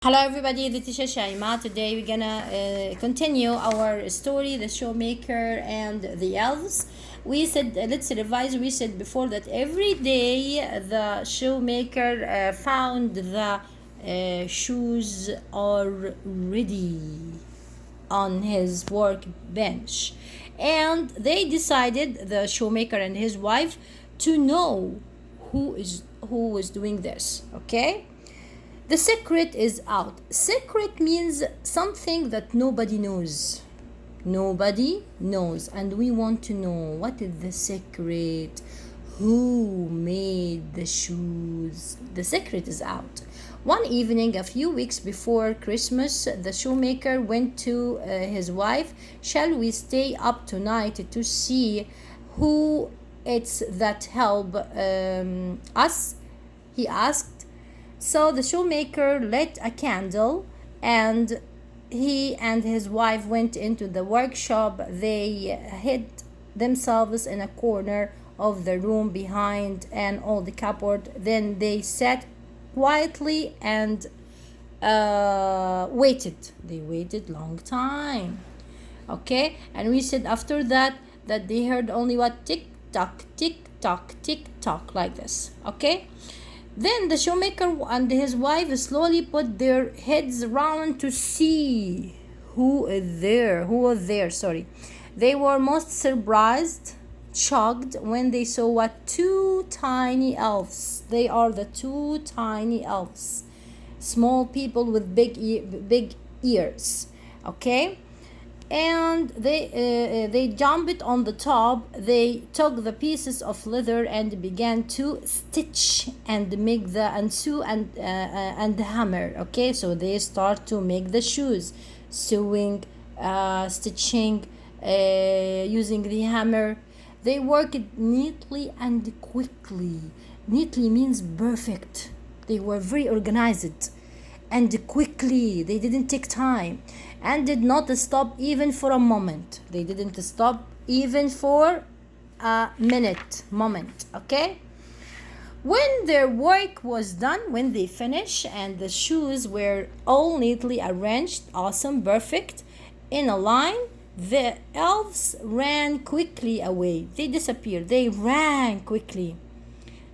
Hello everybody, this is Shayma. Today we're gonna continue our story, The Shoemaker and the Elves. We said, let's revise, we said before that every day the shoemaker found the shoes are ready on his workbench. And they decided, the shoemaker and his wife, to know who is doing this, okay? The secret is out. Secret means something that nobody knows. Nobody knows. And we want to know what is the secret. Who made the shoes? The secret is out. One evening, a few weeks before Christmas, the shoemaker went to his wife. Shall we stay up tonight to see who it's that help us? He asked. So the shoemaker lit a candle and he and his wife went into the workshop. They hid themselves in a corner of the room behind an old cupboard. Then they sat quietly and waited. They waited long time. Okay, and we said after that they heard only what? Tick tock, tick tock, tick tock, like this. Okay. Then the shoemaker and his wife slowly put their heads around to see who was there. They were most surprised, shocked when they saw what? Two tiny elves. They are the two tiny elves. Small people with big ears. Okay? And they jumped on the top. They took the pieces of leather and began to stitch and make and sew and hammer. Okay, so they start to make the shoes, sewing, stitching, using the hammer. They worked neatly and quickly. Neatly means perfect. They were very organized and quickly. They didn't take time and did not stop even for a moment. They didn't stop even for a moment. Okay? When their work was done, when they finished and the shoes were all neatly arranged, awesome, perfect, in a line, the elves ran quickly away. They disappeared. They ran quickly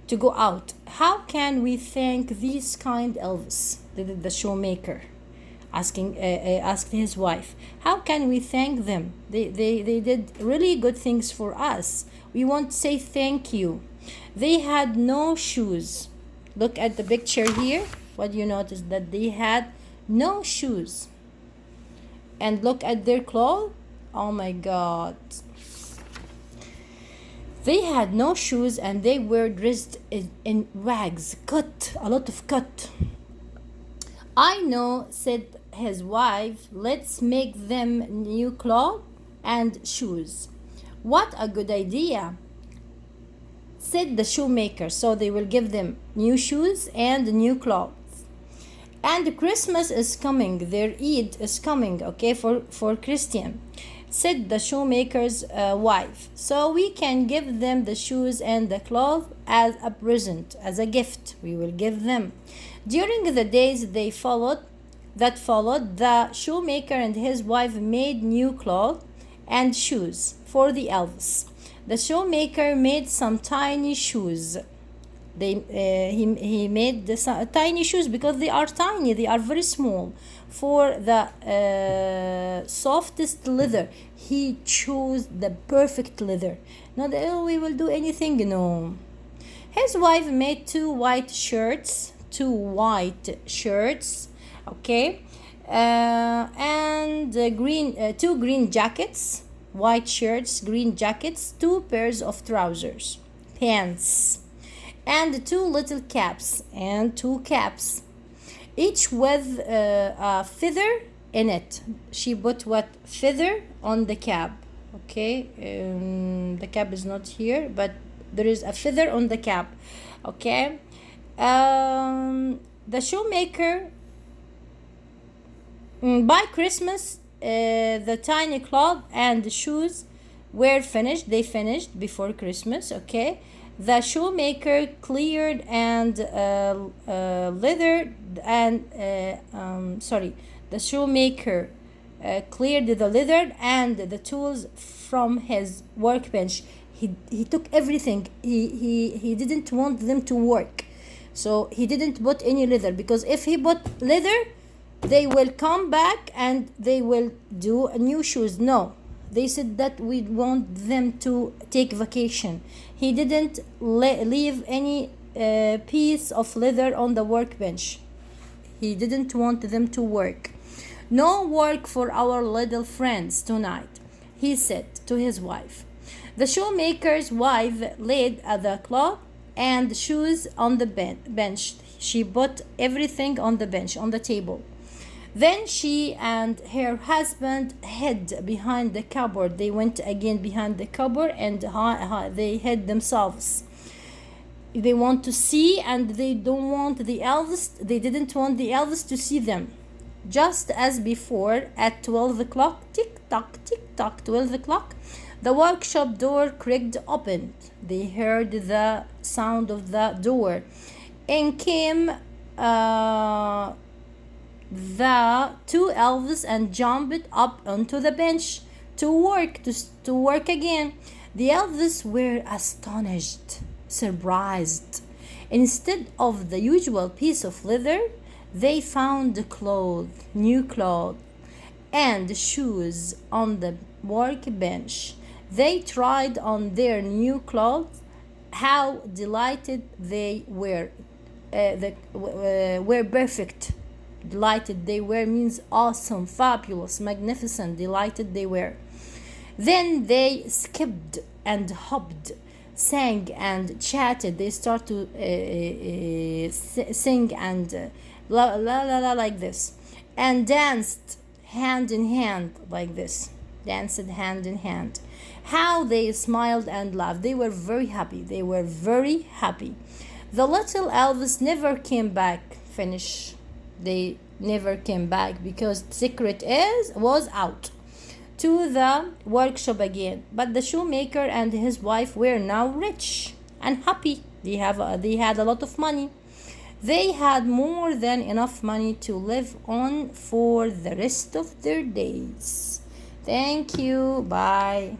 to go out. How can we thank these kind elves? The shoemaker asked his wife. How can we thank them? They did really good things for us. We want to say thank you. They had no shoes. Look at the picture here. What you notice? That they had no shoes. And look at their clothes. Oh my God. They had no shoes and they were dressed in rags, a lot of cut. I know, said his wife, let's make them new clothes and shoes. What a good idea, said the shoemaker. So they will give them new shoes and new clothes. And Christmas is coming, their Eid is coming, okay, for Christian, said the shoemaker's wife. So we can give them the shoes and the clothes as a present, as a gift. We will give them. During the days that followed, the shoemaker and his wife made new clothes and shoes for the elves. The shoemaker made some tiny shoes. He made tiny shoes because they are tiny, they are very small. For the softest leather, he chose the perfect leather. Not that we will do anything, no. His wife made two white shirts, okay, and two green jackets, white shirts, green jackets, two pairs of trousers, pants, and two little caps and two caps, each with a feather in it. She put what? Feather on the cap. Okay, the cap is not here, but there is a feather on the cap. Okay. The shoemaker, by Christmas, the tiny cloth and the shoes were finished. They finished before Christmas. Okay. The shoemaker cleared and leathered and the shoemaker cleared the leather and the tools from his workbench. He took everything. He didn't want them to work, so he didn't put any leather, because if he put leather, they will come back and they will do new shoes. No, they said that we want them to take vacation. He didn't leave any piece of leather on the workbench. He didn't want them to work. No work for our little friends tonight, he said to his wife. The shoemaker's wife laid the cloth and shoes on the bench. She put everything on the bench, on the table. Then she and her husband hid behind the cupboard. They went again behind the cupboard and they hid themselves. They want to see, and they don't want the elves. They didn't want the elves to see them. Just as before, at 12 o'clock, tick tock, 12 o'clock, the workshop door creaked open. They heard the sound of the door. In came the two elves and jumped up onto the bench to work again. The elves were astonished, surprised. Instead of the usual piece of leather, they found new clothes, and shoes on the workbench. They tried on their new clothes. How delighted they were! Were perfect. Delighted they were means awesome, fabulous, magnificent. Delighted they were. Then they skipped and hopped, sang and chatted. They start to sing and la la la la like this, and danced hand in hand like this. Danced hand in hand. How they smiled and laughed. They were very happy. They were very happy. The little elves never came back. Finish. They never came back because the secret was out to the workshop again. But the shoemaker and his wife were now rich and happy. They had a lot of money. They had more than enough money to live on for the rest of their days. Thank you. Bye.